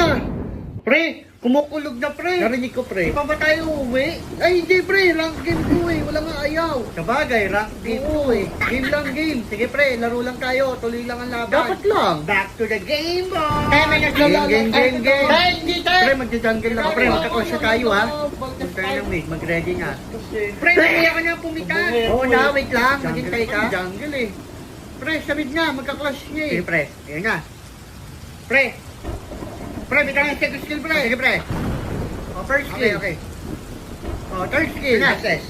na. Pre, kumukulog na pre. Narinig ko pre. Di pa ba tayo uuwi? Ay hindi pre, rank game ko eh. Wala nga ayaw. Sabagay, rank game ko eh. Game lang game. Sige pre, laro lang tayo. Tuloy lang ang laban. Dapat lang. Back to the game boy. Kaya may naglalaro. Game. Pre, hindi tayo. Pre, magja-jungle na ka pre. Magkakonsya tayo ha. Punta ng wait, mag-ready na. Pre, mamaya ka na pumitan. Oo na, wait lang. Maghintay ka. Jungle eh. Pre, sabid nga, magka-clash niya eh. Sige pre, ayun nga. Pre, may kang second skill pre. Sige pre. Oh, first skill. Okay. Oh, third skill. SS.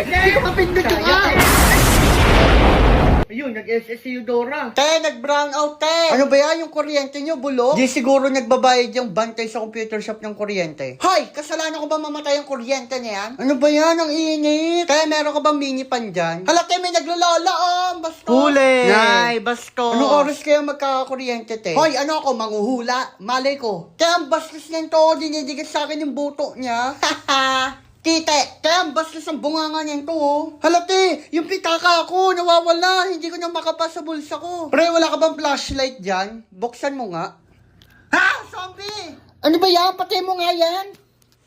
Hindi ko mapindot yung A. Ayun, nag-SS si Eudora. Te, nag-brown out, te. Ano ba yan? Yung kuryente nyo, bulok? Di siguro nagbabayad yung bantay sa computer shop ng kuryente. Hoy, kasalanan ko ba mamatay yung kuryente na yan? Ano ba yan? Ang init. Te, meron ka bang mini pan dyan? Hala, te, may naglolola, Basto. Huli. Nay, basto. Anong oras kaya magkakakuryente, te? Hoy, ano ako, manguhula? Malay ko. Te, ang bastos niyan to. Dinidigat sa akin yung buto niya. Haha. Tite, kaya ang bastos ang bunganga niyan to, Halate, yung pitaka ko, nawawala. Hindi ko na makapasa sa bulsa ko. Pre, wala ka bang flashlight dyan? Buksan mo nga. Ha? Zombie! Ano ba yan? Patay mo nga yan.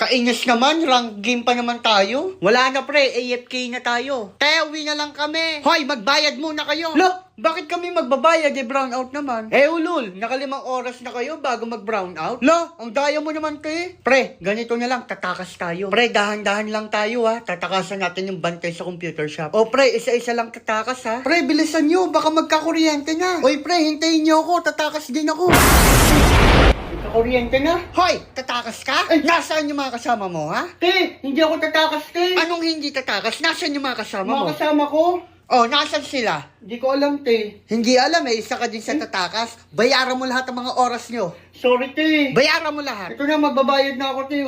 Kainis naman, rank game pa naman tayo. Wala na pre, AFK na tayo. Kaya uwi na lang kami. Hoy, magbayad muna kayo. Lo, bakit kami magbabayad? Brown out naman. Ulul, nakalimang oras na kayo bago mag-brown out. Lo, ang daya mo naman kayo. Pre, ganito na lang, tatakas tayo. Pre, dahan-dahan lang tayo Tatakasan natin yung bantay sa computer shop. O pre, isa-isa lang tatakas Pre, bilisan nyo, baka magkakuryente na. Oy pre, hintayin nyo ako, tatakas din ako. Kuryente na. Hoy, tatakas ka? Nasaan yung mga kasama mo, ha? Te, hindi ako tatakas, te. Anong hindi tatakas? Nasaan yung mga kasama mo? Mga kasama ko? Oh, nasaan sila? Hindi ko alam, te. Hindi alam isa ka din sa tatakas. Bayaran mo lahat ng mga oras nyo. Sorry, te. Bayaran mo lahat. Ito na, magbabayad na ako, te,